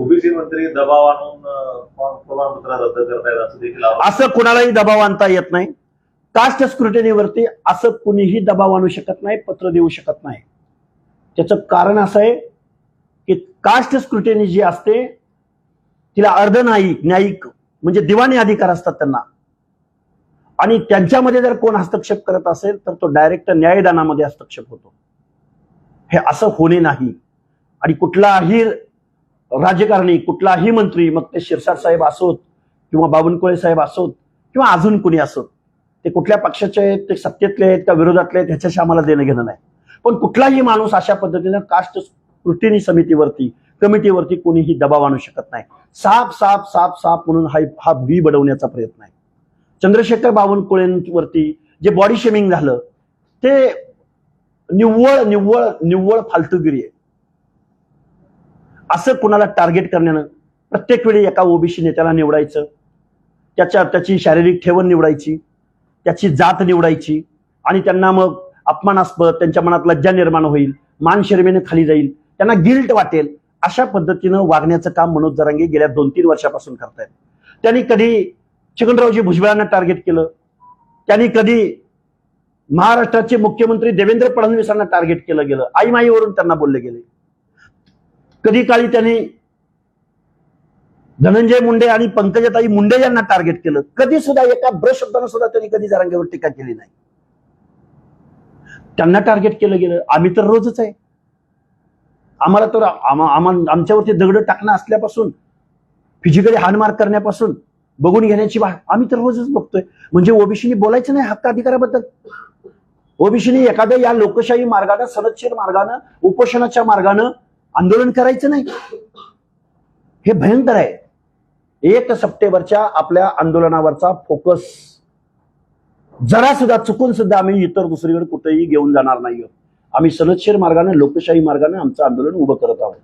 OBC मंत्री दबाव आणून प्रमाणपत्र रद्द करतायत असं देखील असं कुणालाही दबाव आणता येत नाही. कास्ट स्क्रुटिनीवरती असं कुणीही दबाव आणू शकत नाही, पत्र देऊ शकत नाही. त्याचं कारण असं आहे की कास्ट स्क्रुटिनी जी असते तिला अर्धन्यायिक न्यायिक म्हणजे दिवाणी अधिकार असतात त्यांना, आणि त्यांच्यामध्ये जर कोण हस्तक्षेप करत असेल तर तो डायरेक्ट न्यायदानामध्ये हस्तक्षेप होतो. हे असं होणे नाही. आणि कुठलाही राजकारणी कुठलाही मंत्री, मग ते शिरसाट साहेब असोत किंवा बावनकुळे साहेब असोत किंवा अजून कुणी असोत, ते कुठल्या पक्षाचे आहेत, ते सत्तेतले आहेत का विरोधातले आहेत ह्याच्याशी आम्हाला देणं घेणं नाही. पण कुठलाही माणूस अशा पद्धतीनं कास्ट स्क्रुटिनी समितीवरती कमिटीवरती कोणीही दबाव आणू शकत नाही. साप साप साप साप म्हणून हा बी बनवण्याचा प्रयत्न आहे. चंद्रशेखर बावनकुळेंवरती जे बॉडी शेमिंग झालं ते निव्वळ निव्वळ निव्वळ फालतूगिरी आहे. असं कुणाला टार्गेट करण्यानं प्रत्येक वेळी एका ओबीसी नेत्याला निवडायचं, त्याची शारीरिक ठेवण निवडायची, त्याची जात निवडायची, आणि त्यांना मग अपमानास्पद, त्यांच्या मनात लज्जा निर्माण होईल, मान शर्मेने खाली जाईल, त्यांना गिल्ट वाटेल, अशा पद्धतीनं वागण्याचं काम मनोज जरांगे गेल्या 2-3 वर्षापासून करतायत. त्यांनी कधी छगनरावजी भुजबळांना टार्गेट केलं, त्यांनी कधी महाराष्ट्राचे मुख्यमंत्री देवेंद्र फडणवीसांना टार्गेट केलं गेलं, आईमाईवरून त्यांना बोलले गेले. कधी काळी त्यांनी धनंजय मुंडे आणि पंकजाताई मुंडे यांना टार्गेट केलं. कधी सुद्धा एका ब्रश शब्दानं सुद्धा त्यांनी कधी जरांगेवर टीका केली नाही. त्यांना टार्गेट केलं गेलं. आम्ही तर रोजच आहे. आम्हाला तर आमच्यावरती दगड टाकणं असल्यापासून, फिजिकली हाणमार करण्यापासून, बघून घेण्याची आम्ही तर रोजच बघतोय. म्हणजे ओबीसीनी बोलायचं नाही हक्क अधिकाराबद्दल. ओबीसीनी एखाद्या या लोकशाही मार्गाने, सनदशीर मार्गानं, उपोषणाच्या मार्गानं आंदोलन करायचं नाही. हे भयंकर आहे. 1 सप्टेंबरच्या आपल्या आंदोलनावरचा फोकस जरा सुद्धा चुकून सुद्धा आम्ही इतर दुसरीकडे कुठेही घेऊन जाणार नाही. आम्ही सनदशीर मार्गाने, लोकशाही मार्गाने आमचं आंदोलन उभं करत आहोत.